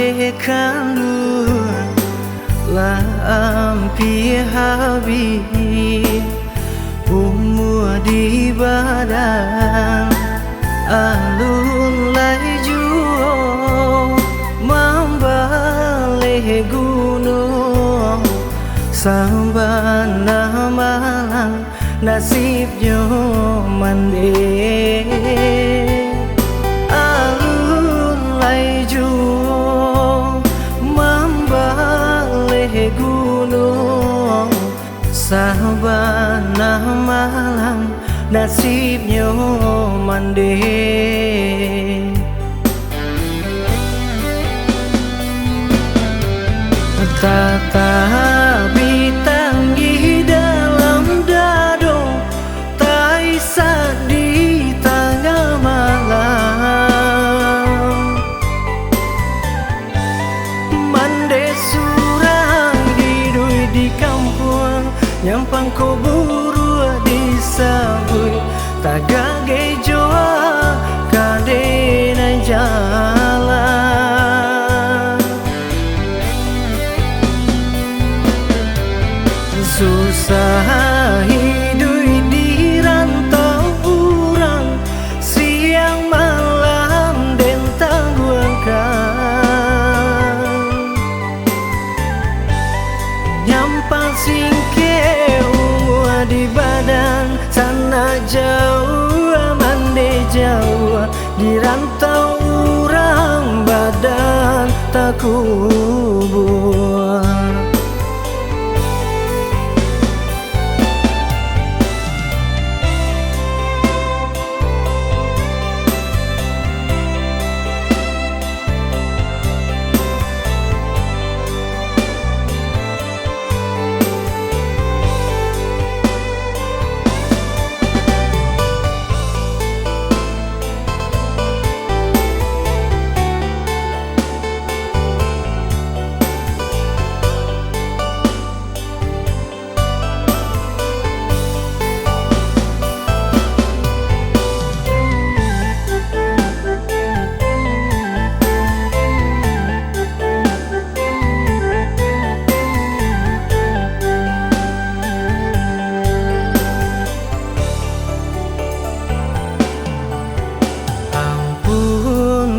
mandekandu la ampi habib umur di badan alun lai juo membalik gunung sabana malang nasibnya mande alun lai juo membalik gunung sabana malang nasibnya mande tata bintang di dalam dado tak isak di tengah malam mande surang hidui di kampung nyampang ko buru di sabui tagage joa kadena jalan susah hidup di rantau urang siang malam dan tangguhkan nyampang singke umur di badan sana jauh mande jauh di rantau urang badan tak kubur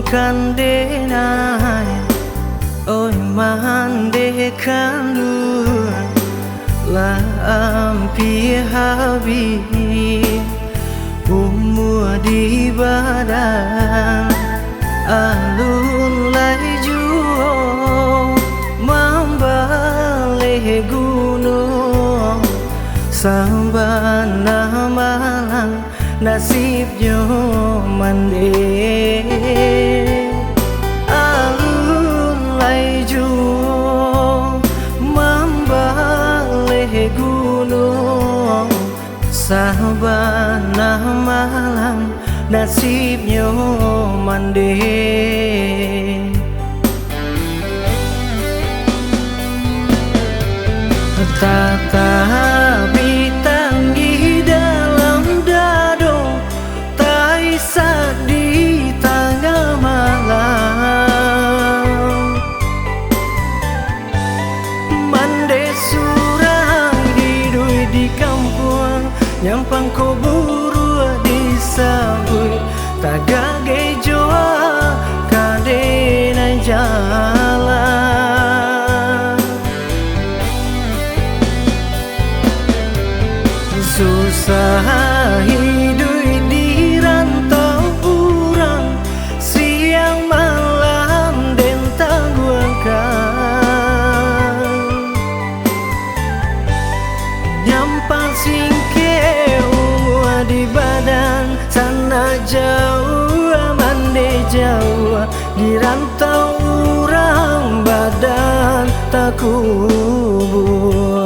kan denai oi mandekandu la ampi habib umur di badan alun lai juo membalik gunung sabana malang nasibnya mande alun lai juo membalik gunung sabana malang nasibnya mande tata bintang di dalam dado tak isak di tengah malam mande surang hidui di kampung nyampang ko buru di sabui tagage joa kadena jalan susah hidup di rantau urang siang malam dan tangguhkan nyampang singke umur di badan sana jauh mande jauh di rantau urang badan tak kubur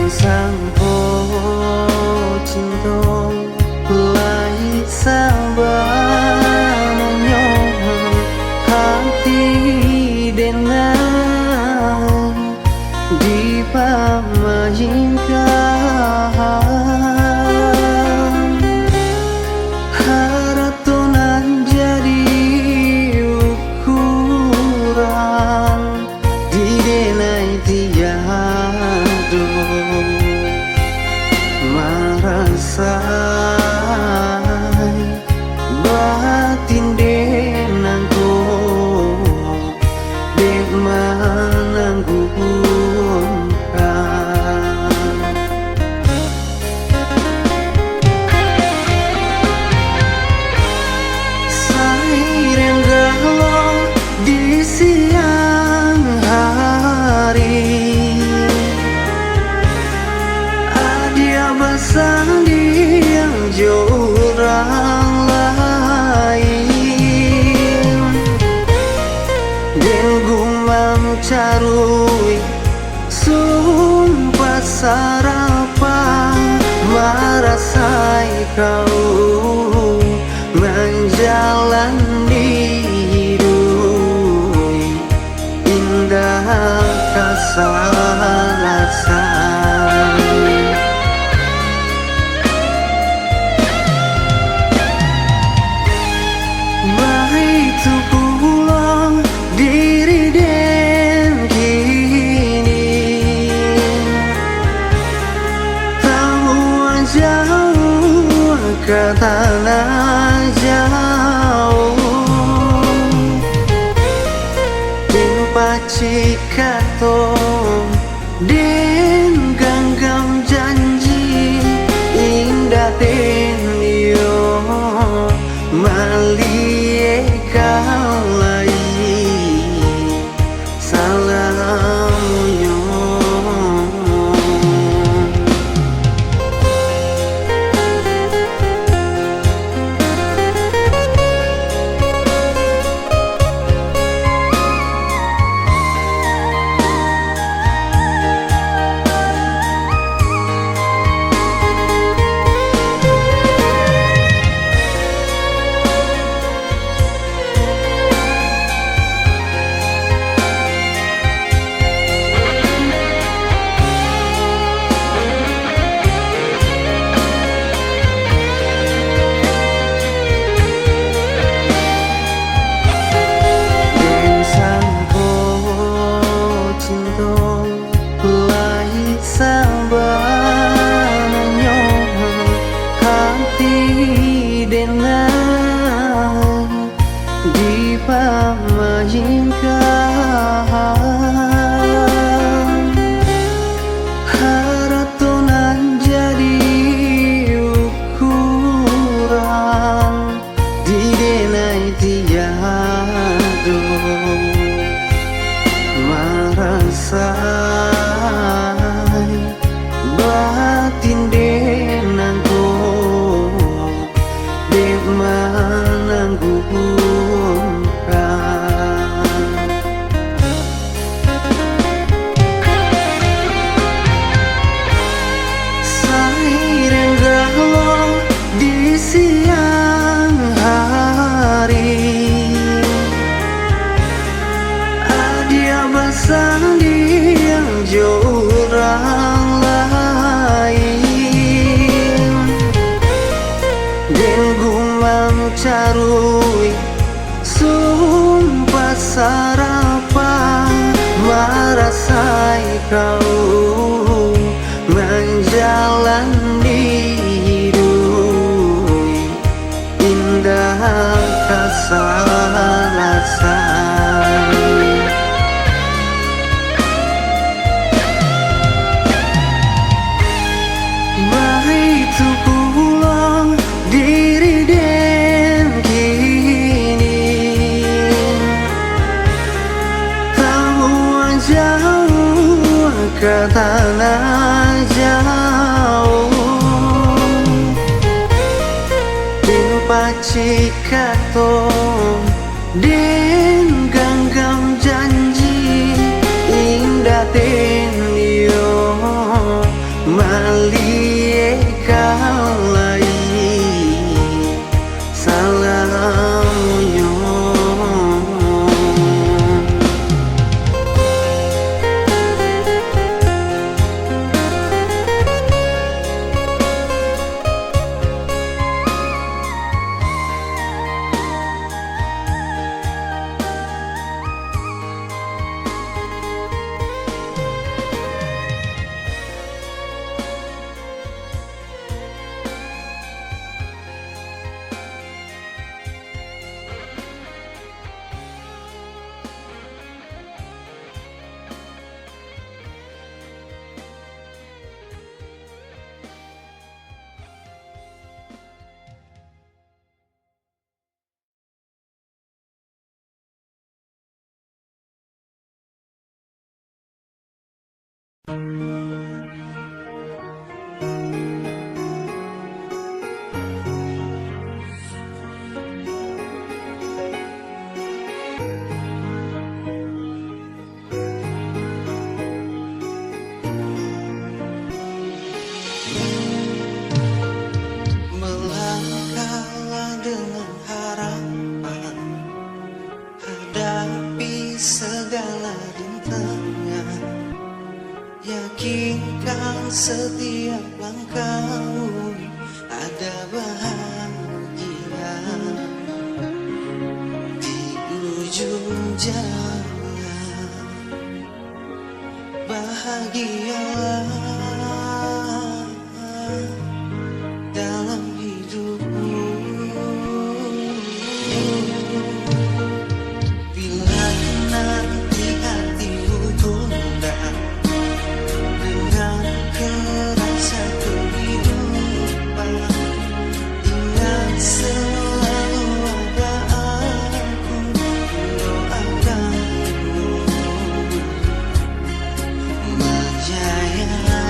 sampo cinta lai sabanyo hati dengan dipamainkan haratonan jadi ukuran di denai tiado marasai batin denangku dek menangguhkan sairen galau di siang hari yang jurang lain den gumam carui sumpah sarapa marasai kau menjalani hidup indah kasalasan. Itu pulang diri dan kini tahu jauh ke tanah jauh timpa cikato den ganggam janji indah den yo mali kalai salamunyo dipamainkan haratonan jadi ukuran di denai tiado marasai batin denangku dek menangguhkan sairen galau di siang hari adia basang yang jurang lain den gumam carui sumpah sarapa marasai kau menjalani hidup indah kasalasan. Itu pulang diri dan kini tahu jauh ke tanah jauh timpa cikato den ganggam janji indah ten yo Malie kalai salamunyo. Melangkahlah dengan harapan, hadapi segala rintangan. Yakinkan setiap langkahmu ada bahagia di ujung jalan. Bahagialah dalam hidupmu. Bila nanti hatimu gundah dengan kerasa kehidupan, ingat selalu ada aku mendoakanmu menjaya.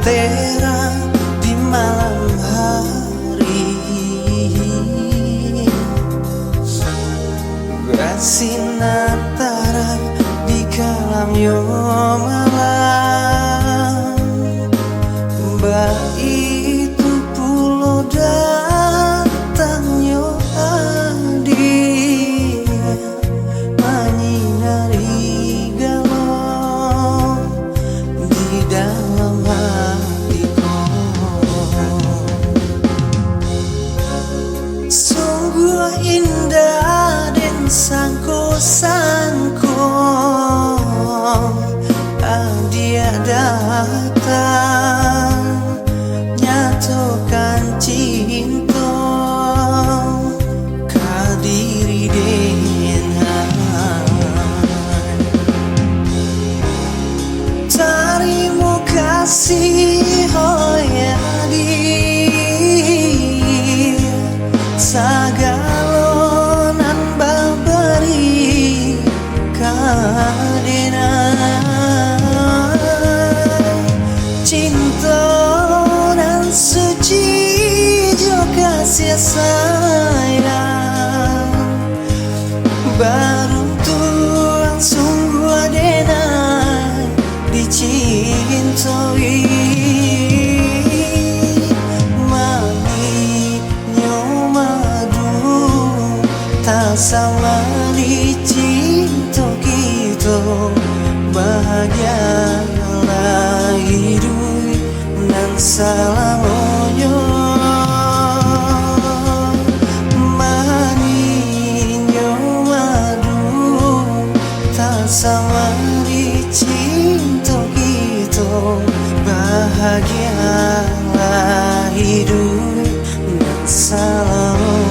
lentera di malam hari, bersinar terang di kalam yo malam. Itu pulau datang yo adi menyinari galau di dalam hatiku. Sungguh indah dan sangko-sangko dia datang nyatukan cinta kadiri dengan terima kasih oh ya di sagalonan babari kadenan cinta nan suci jo kasih sayang baru Tuhan sungguh adenan dicintai. Manisnya madu tak sama dicinta kita, bahagialah hidup dan selamanya. Manisnya madu tak sama dicinta kita, bahagialah hidup dan selamanya.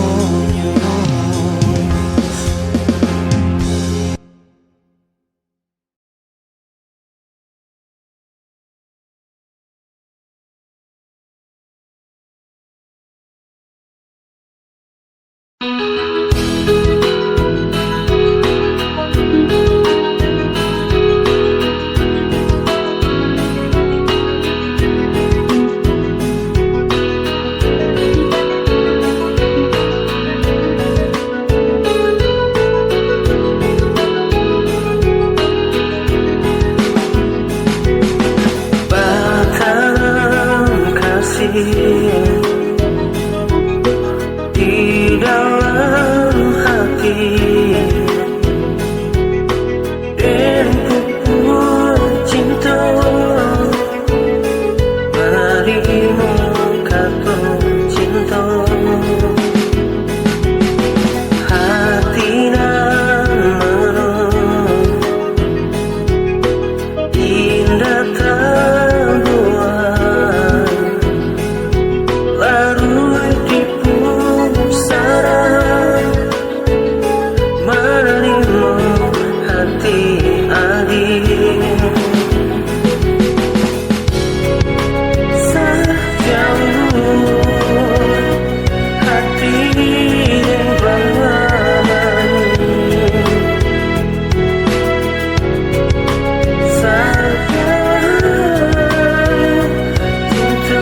Di dalam hati dan pupuk cinta marimu kata cinta hati nan menang indah terbuat larut di pusara menerima hati adik sejauh hati yang berani saja cinta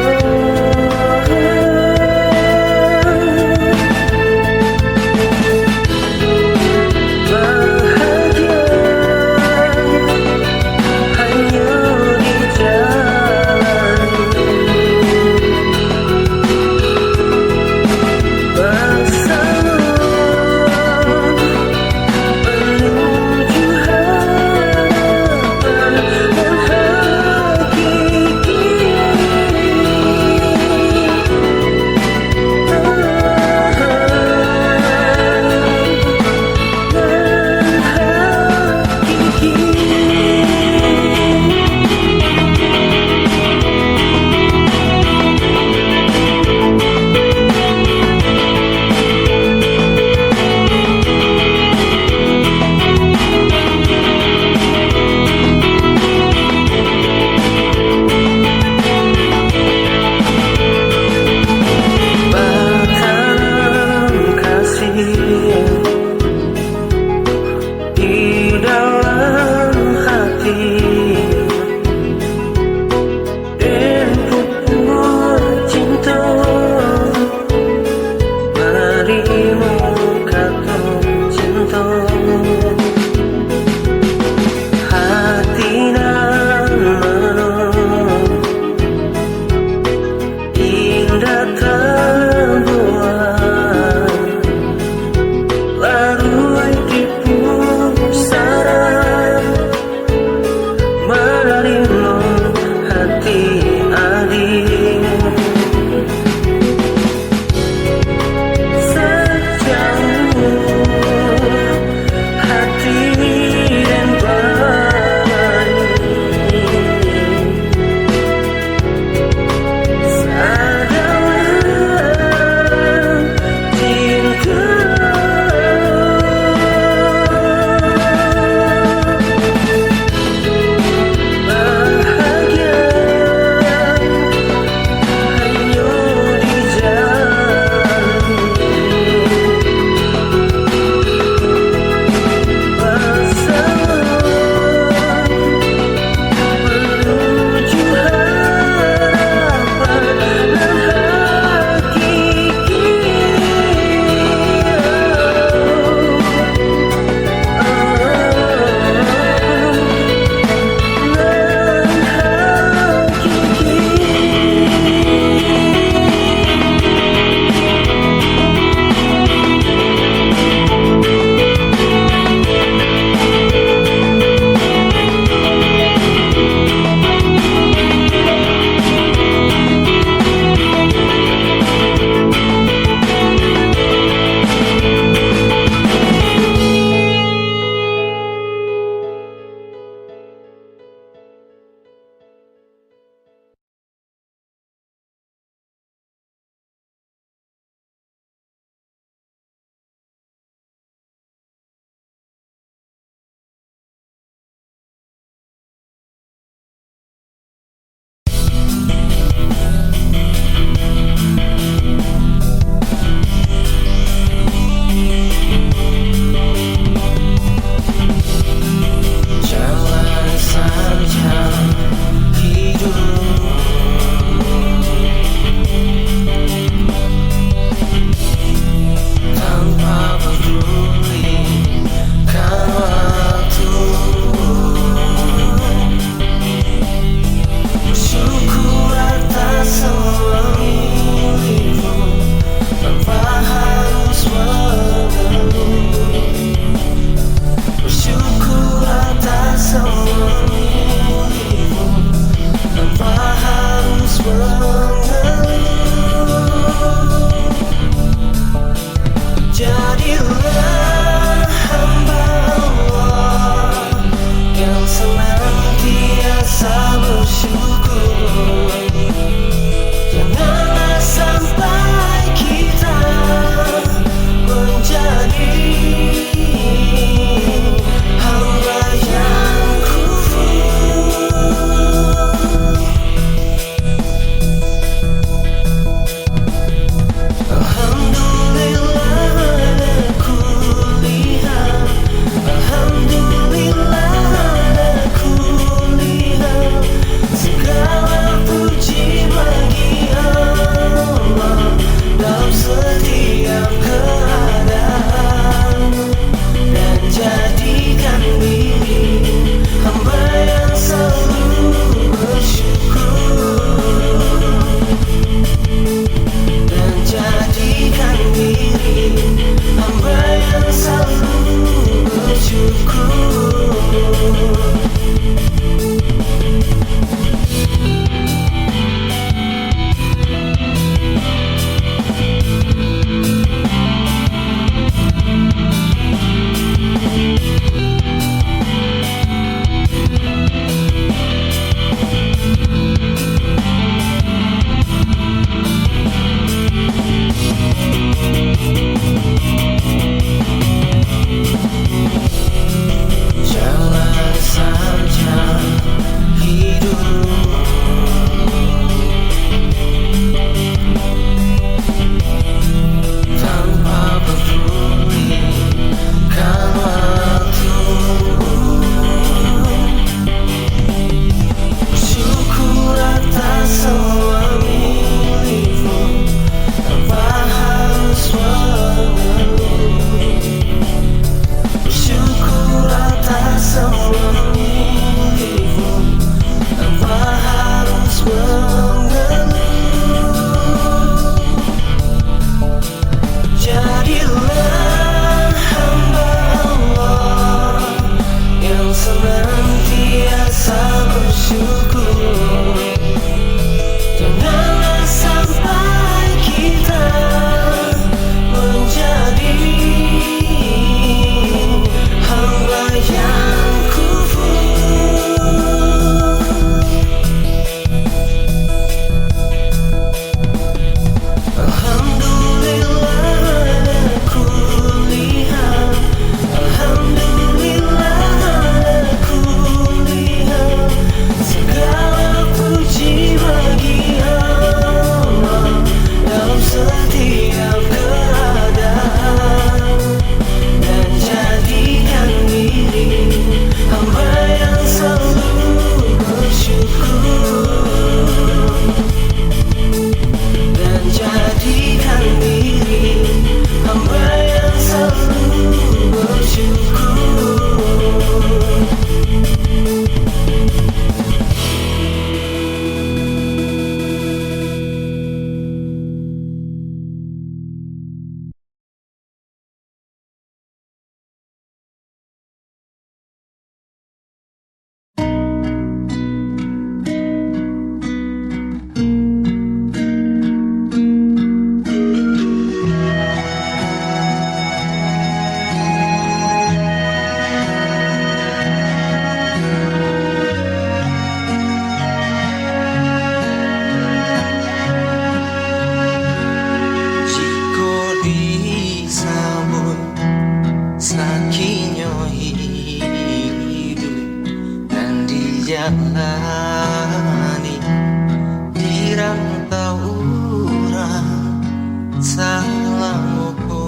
hati dan jalani di rantau urang salamuku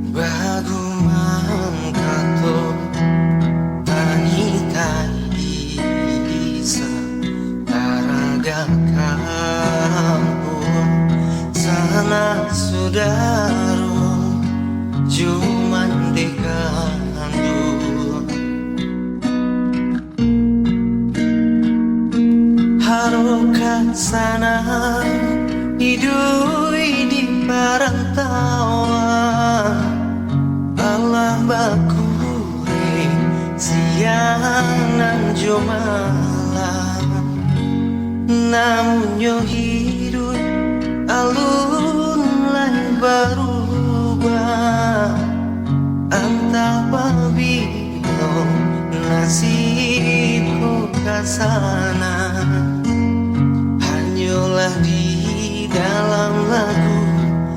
bagu mangkato tanitai isa taraga kampung sana sudaro cuman dekandu harokat sana hidui di perantauan Allah bakure sianan jo malam namun yo hidup alun lain berubah antah pabilo nasibku kasana hanyalah di dalam lagu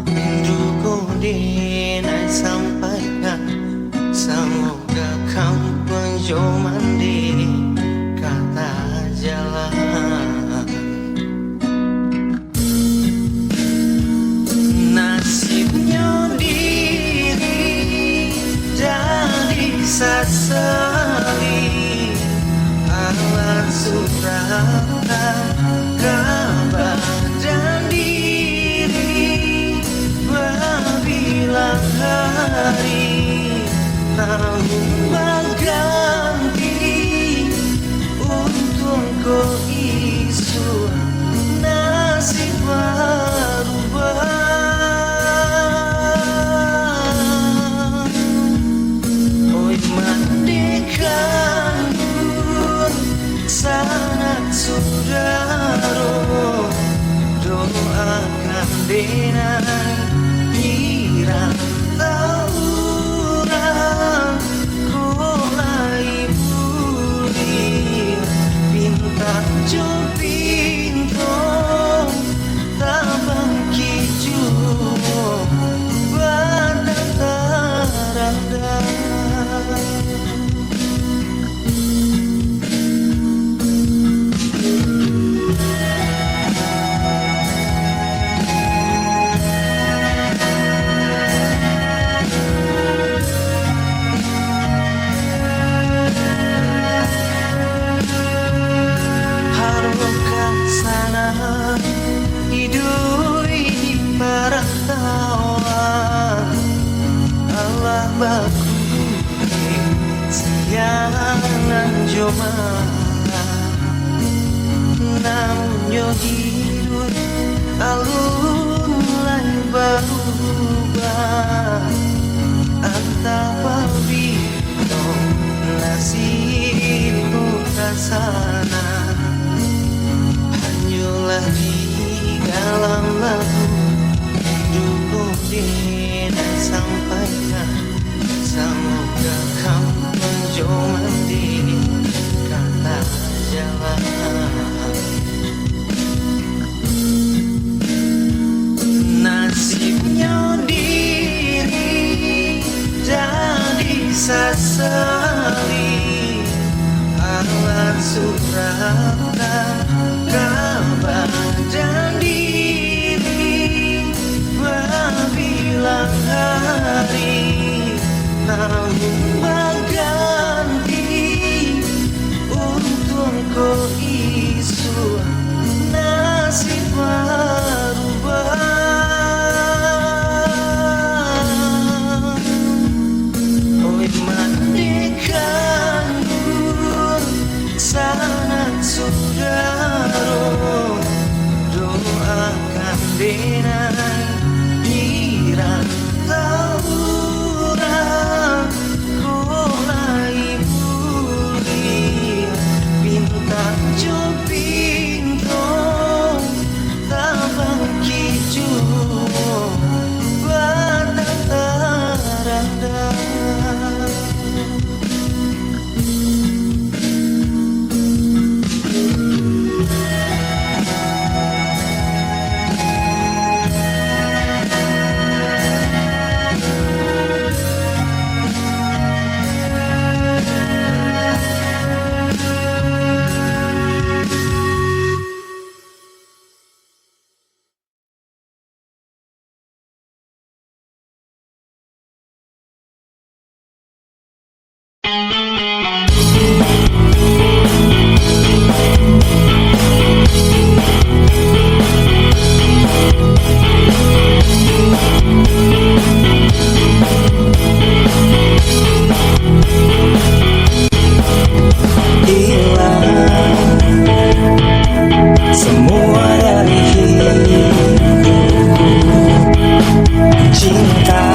rinduku denai sampaikan semoga kau penjomandi kata jalan nasibnya diri jadi sesali Allah surahkan kabar dan diri berbilang hari namun berganti untung kau isu nasib berubah oi mandekan sangat saudaro doakan denai kirang tauran kolai budi bintang jo pinto tabang kiju berdataranda hidui di perantauan Allah bakure sianan jo malam namun yo hidup alun lain berubah antah pabilo nasibku kasana hanyalah di dalam lagu hidupku denai sampaikan semoga kau menjomandi kata jalan nasibnya diri jadi sesali Allah surahkan kabar dan diri berbilang hari namun berganti untung kau isu nasib berubah oi mandekan sangat saudaro doakan denai kirang tauran kolai budi bintang jo pinto tabang kiju berdataranda semua dari hidupku. Cinta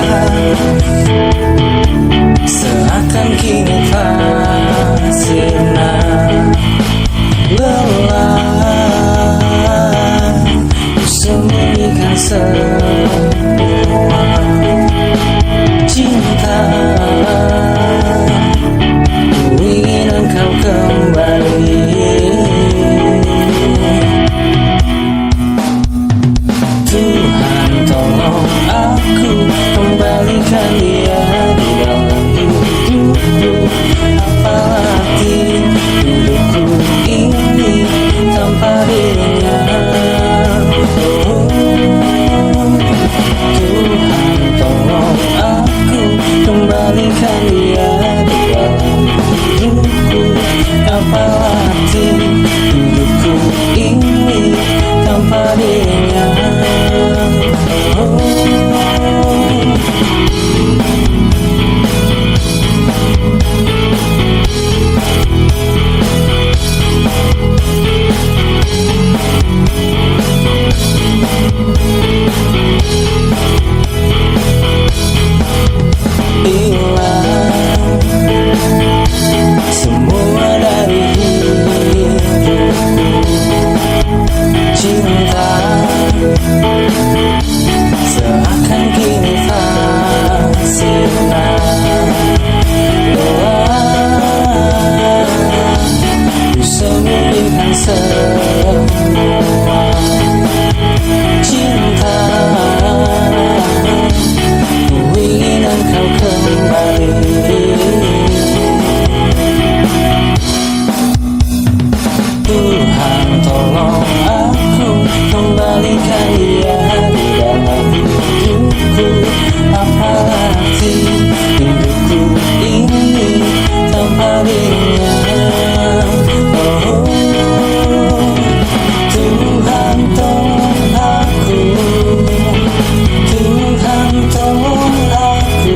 seakan kini tak sirna. Lelah sembunyikan semua. Cinta, ku ingin engkau kembali. Tuhan tolong aku, kembalikan dia di dalam hidupku. Apalagi hidupku ini tanpa dirinya. Tuhan tolong aku, kembalikan dia di dalam hidupku. Apalagi hidupku ini tanpa dirinya. Hilang semua dari hidupku. Cinta seakan kini tak sirna. Lelah sembunyikan semua. Cinta, ku ingin engkau kembali. Tuhan tolong aku, kembalikan dia di dalam hidupku. Apalagi hidupku ini tanpa dirinya. Tuhan tolong aku, Tuhan tolong aku.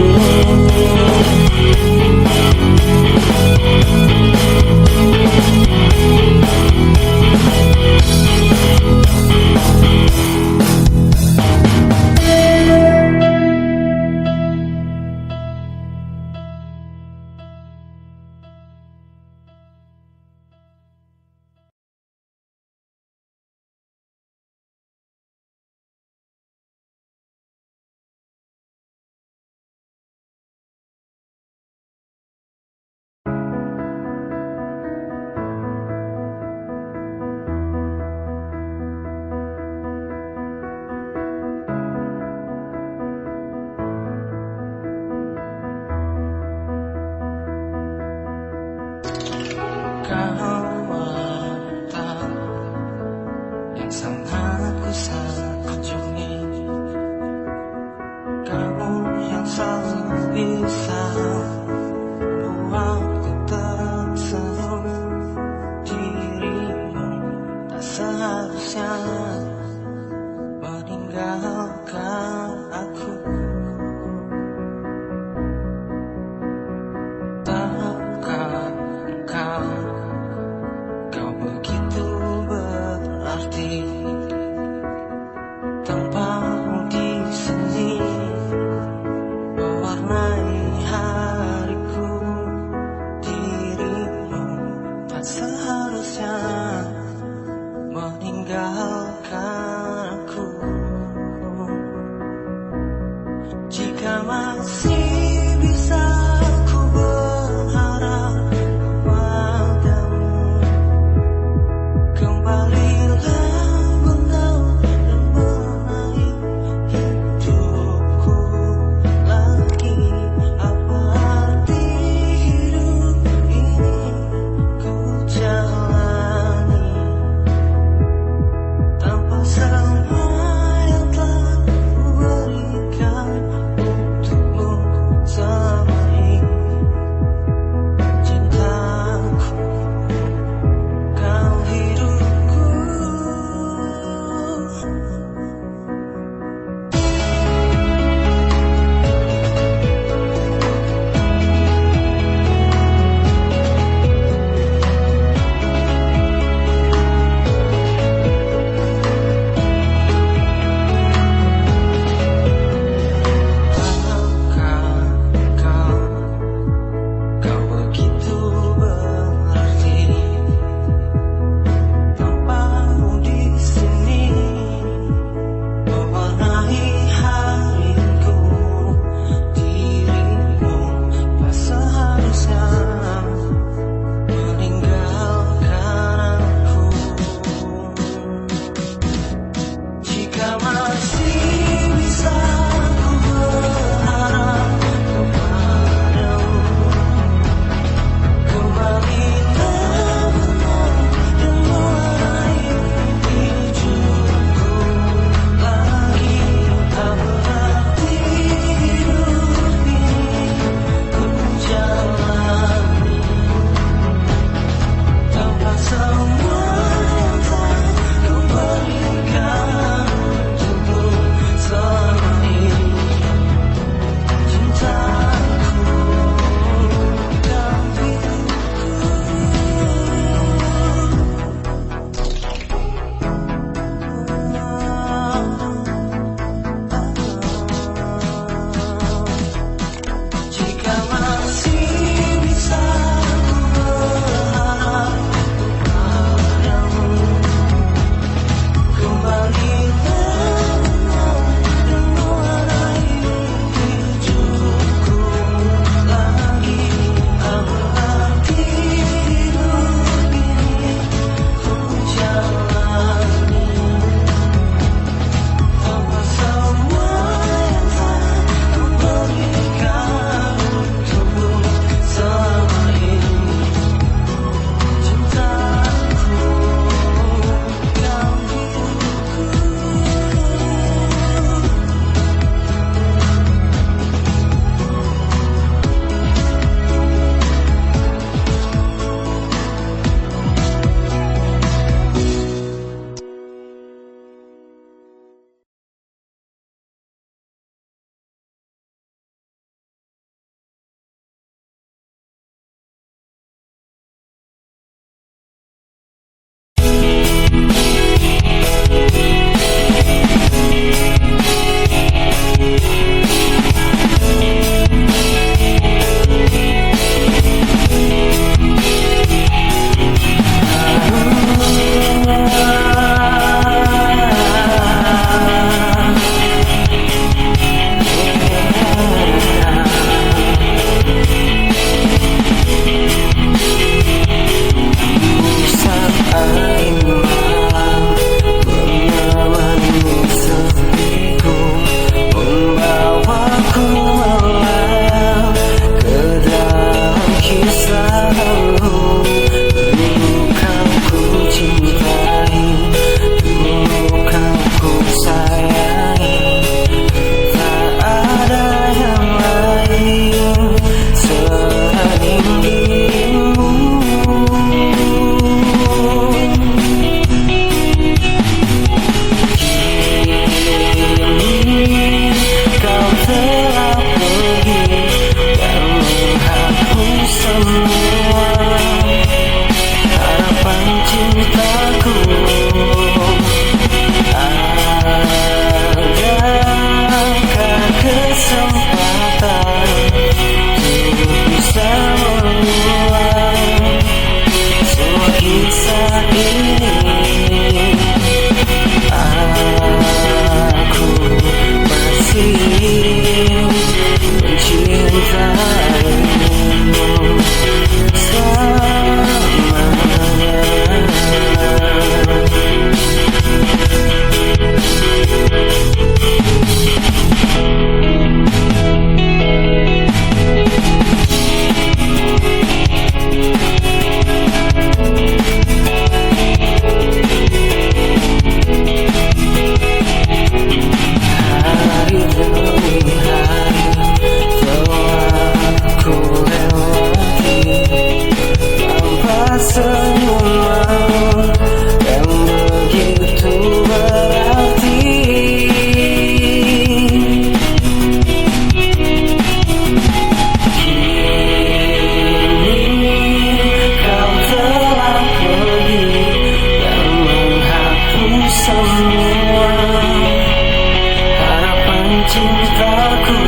cintaku.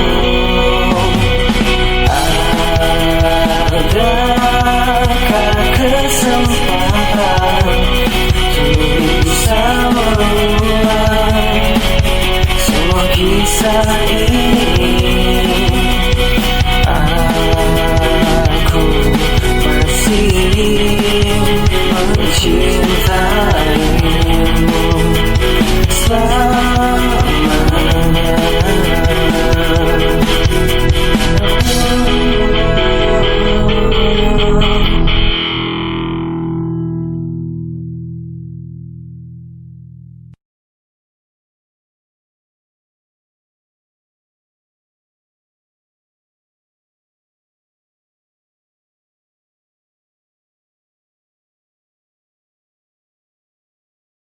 Adakah kesempatan bisa mengulang semua kisah ini?